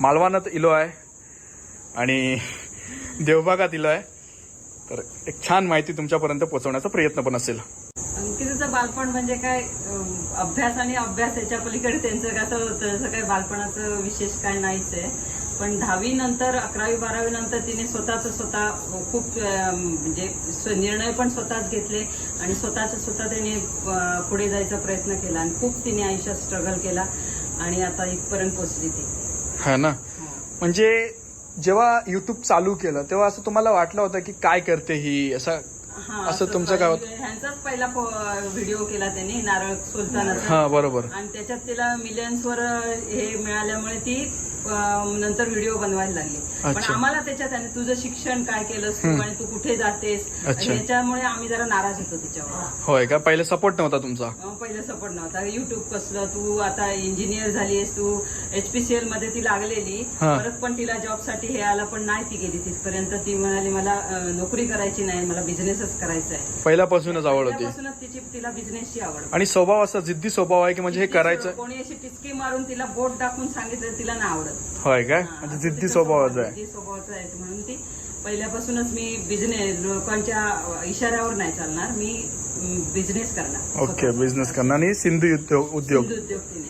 मालवणात इलो आहे आणि देवबागात इलो आहे. तर एक छान माहिती तुमच्यापर्यंत पोहोचवण्याचा प्रयत्न पण असेल. अंकिताचं बालपण म्हणजे काय, अभ्यास आणि अभ्यास याच्या पलीकडे त्यांचं कसं होतं, असं काही बालपणाचं विशेष काय नाहीच आहे. पण 10वी नंतर 11वी 12वी नंतर तिने स्वतः खूप म्हणजे निर्णय पण स्वतःच घेतले आणि स्वतः तिने पुढे जायचा प्रयत्न केला आणि खूप तिने आयुष्यात स्ट्रगल केला आणि आता इथपर्यंत पोहोचली ती. हा ना. म्हणजे जेव्हा युट्यूब चालू केलं तेव्हा असं तुम्हाला वाटलं होतं की काय करते ही, असं तुमचं काय होतं? ह्यांचाच पहिला व्हिडिओ केला त्यांनी, नारळ सुलतानाचा. हा बरोबर. आणि त्याच्यात तिला मिलियन्सवर हे मिळाल्यामुळे ती नंतर व्हिडिओ बनवायला लागली. पण आम्हाला त्याच्यात आणि तुझं शिक्षण काय केलंस तू आणि तू कुठे जातेस याच्यामुळे आम्ही जरा नाराज होतो तिच्यावर. होय का? पहिले सपोर्ट नव्हता तुमचा? पहिलं सपोर्ट नव्हता. युट्यूब कसलं, तू आता इंजिनियर झालीस, तू HPCL मध्ये ती लागलेली, परत पण तिला जॉबसाठी हे आला पण नाही ती गेली तिथपर्यंत. ती म्हणाली मला नोकरी करायची नाही, मला बिझनेसच करायचा आहे. पहिल्यापासूनच आवड होती. पहिल्यापासूनच तिला बिझनेसची आवड आणि स्वभाव असा जिद्दी स्वभाव आहे की म्हणजे हे करायचं. कोणी अशी टिचकी मारून तिला बोट टाकून सांगितलं तिला नाही आवडत. होय काय? म्हणजे जिद्दी स्वभावाचं आहे. जिद्दी स्वभावाचं आहे म्हणून ती पहिल्यापासूनच मी बिझनेस, लोकांच्या इशाऱ्यावर नाही चालणार, मी बिझनेस करणार. ओके, बिझनेस करणार आणि सिंधू उद्योग. सिंधू उद्योग तिने